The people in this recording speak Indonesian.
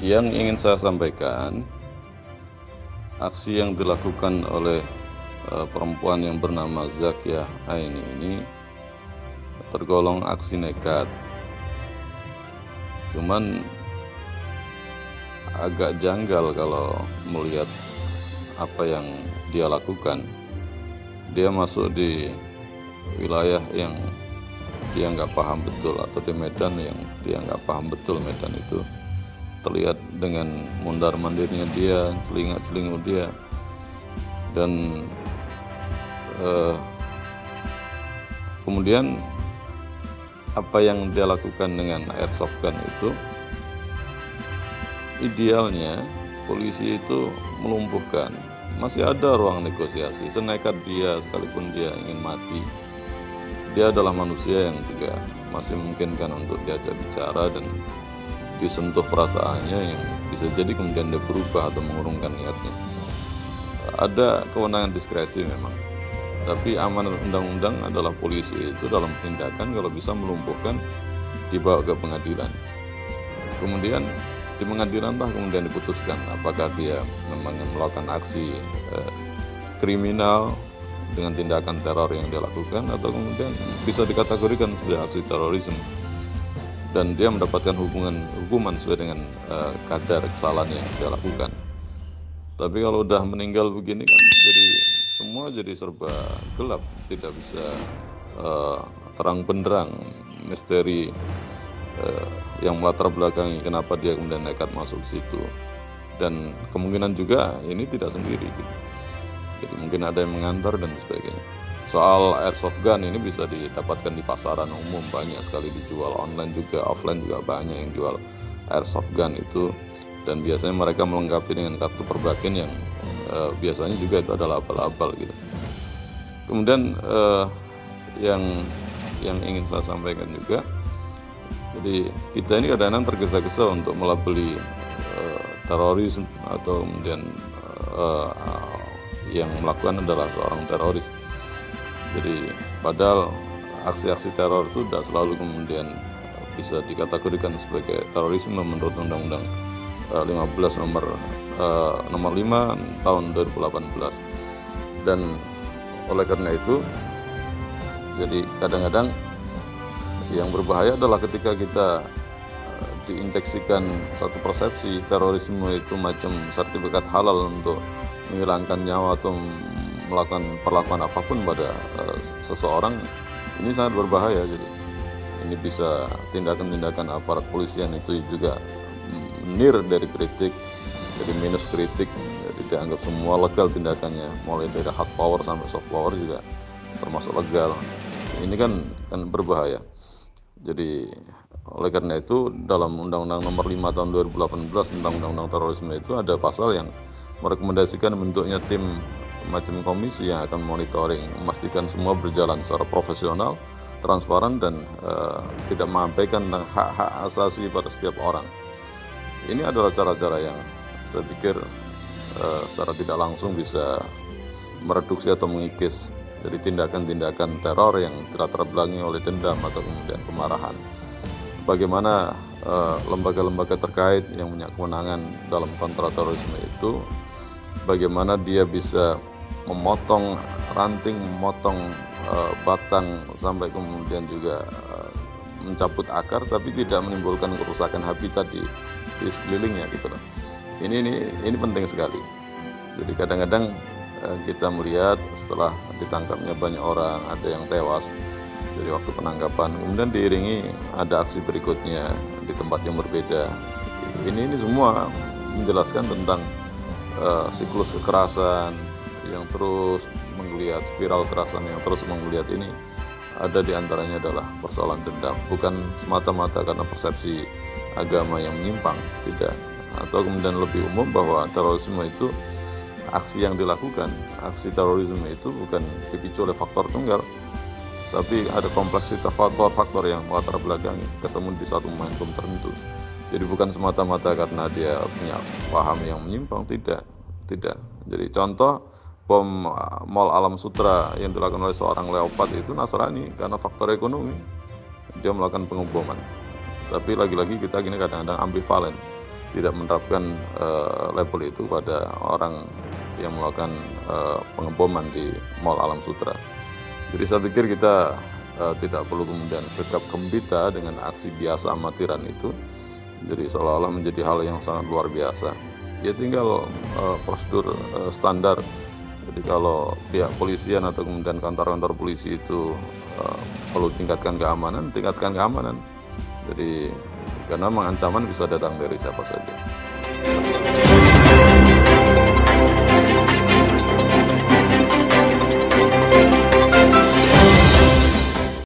Yang ingin saya sampaikan, aksi yang dilakukan oleh perempuan yang bernama Zakiah Aini ini tergolong aksi nekat. Cuman agak janggal kalau melihat apa yang dia lakukan. Dia masuk di wilayah yang dia nggak paham betul, atau di medan yang dia nggak paham betul medan itu. Terlihat dengan mundar mandirnya dia, celingak-celinguk dia, dan kemudian apa yang dia lakukan dengan airsoft gun itu, idealnya polisi itu melumpuhkan. Masih ada ruang negosiasi, senekat dia sekalipun dia ingin mati, dia adalah manusia yang juga masih memungkinkan untuk diajak bicara dan disentuh perasaannya, yang bisa jadi kemudian dia berubah atau mengurungkan niatnya. Ada kewenangan diskresi memang, tapi amanat undang-undang adalah polisi itu dalam tindakan kalau bisa melumpuhkan dibawa ke pengadilan. Kemudian di pengadilan lah kemudian diputuskan apakah dia memang melakukan aksi kriminal dengan tindakan teror yang dia lakukan, atau kemudian bisa dikategorikan sebagai aksi terorisme dan dia mendapatkan hukuman sesuai dengan kadar kesalahan yang dia lakukan. Tapi kalau udah meninggal begini kan jadi semua jadi serba gelap, tidak bisa terang benderang misteri yang melatar belakangi kenapa dia kemudian nekat masuk ke situ. Dan kemungkinan juga ini tidak sendiri gitu. Jadi mungkin ada yang mengantar dan sebagainya. Soal airsoft gun ini bisa didapatkan di pasaran umum, banyak sekali dijual, online juga, offline juga banyak yang jual airsoft gun itu, dan biasanya mereka melengkapi dengan kartu perbakin yang biasanya juga itu adalah abal-abal gitu. Kemudian yang ingin saya sampaikan juga, jadi kita ini kadang-kadang tergesa-gesa untuk melabeli terorisme atau kemudian yang melakukan adalah seorang teroris. Jadi padahal aksi-aksi teror itu tidak selalu kemudian bisa dikategorikan sebagai terorisme menurut Undang-Undang 15 nomor 5 tahun 2018. Dan oleh karena itu, jadi kadang-kadang yang berbahaya adalah ketika kita diinjeksikan satu persepsi terorisme itu macam sertifikat halal untuk menghilangkan nyawa atau melakukan perlakuan apapun pada seseorang. Ini sangat berbahaya. Jadi ini bisa tindakan-tindakan aparat polisian itu juga menir dari kritik, dari minus kritik, jadi dianggap semua legal tindakannya, mulai dari hard power sampai soft power juga termasuk legal. Ini kan berbahaya. Jadi oleh karena itu dalam Undang-Undang nomor 5 tahun 2018 tentang Undang-Undang terorisme itu ada pasal yang merekomendasikan bentuknya tim macam komisi yang akan monitoring, memastikan semua berjalan secara profesional, transparan, dan tidak mengabaikan tentang hak-hak asasi pada setiap orang. Ini adalah cara-cara yang saya pikir secara tidak langsung bisa mereduksi atau mengikis dari tindakan-tindakan teror yang dilatar belakangi oleh dendam atau kemudian kemarahan. Bagaimana lembaga-lembaga terkait yang punya kewenangan dalam kontraterorisme itu, bagaimana dia bisa memotong ranting, memotong batang sampai kemudian juga mencabut akar, tapi tidak menimbulkan kerusakan habitat di sekelilingnya gitu loh. Ini penting sekali. Jadi kadang-kadang kita melihat setelah ditangkapnya banyak orang, ada yang tewas dari waktu penangkapan, kemudian diiringi ada aksi berikutnya di tempat yang berbeda. Ini semua menjelaskan tentang siklus kekerasan yang terus menggeliat, spiral kekerasan yang terus menggeliat ini. Ada di antaranya adalah persoalan dendam, bukan semata-mata karena persepsi agama yang menyimpang, tidak. Atau kemudian lebih umum bahwa terorisme itu aksi yang dilakukan, aksi terorisme itu bukan dipicu oleh faktor tunggal, tapi ada kompleksitas faktor-faktor yang melatar belakangi ketemu di satu momentum tertentu. Jadi bukan semata-mata karena dia punya paham yang menyimpang, tidak. Jadi contoh bom Mall Alam Sutra yang dilakukan oleh seorang leopat itu Nasrani karena faktor ekonomi, dia melakukan pengeboman. Tapi lagi-lagi kita gini kadang-kadang ambivalen. tidak menerapkan label itu pada orang yang melakukan pengeboman di Mall Alam Sutra. Jadi saya pikir kita tidak perlu kemudian gegap gempita dengan aksi biasa amatiran itu, jadi seolah-olah menjadi hal yang sangat luar biasa. Ya tinggal prosedur standar. Jadi kalau pihak polisian atau kemudian kantor-kantor polisi itu perlu tingkatkan keamanan. Jadi karena memang ancaman bisa datang dari siapa saja.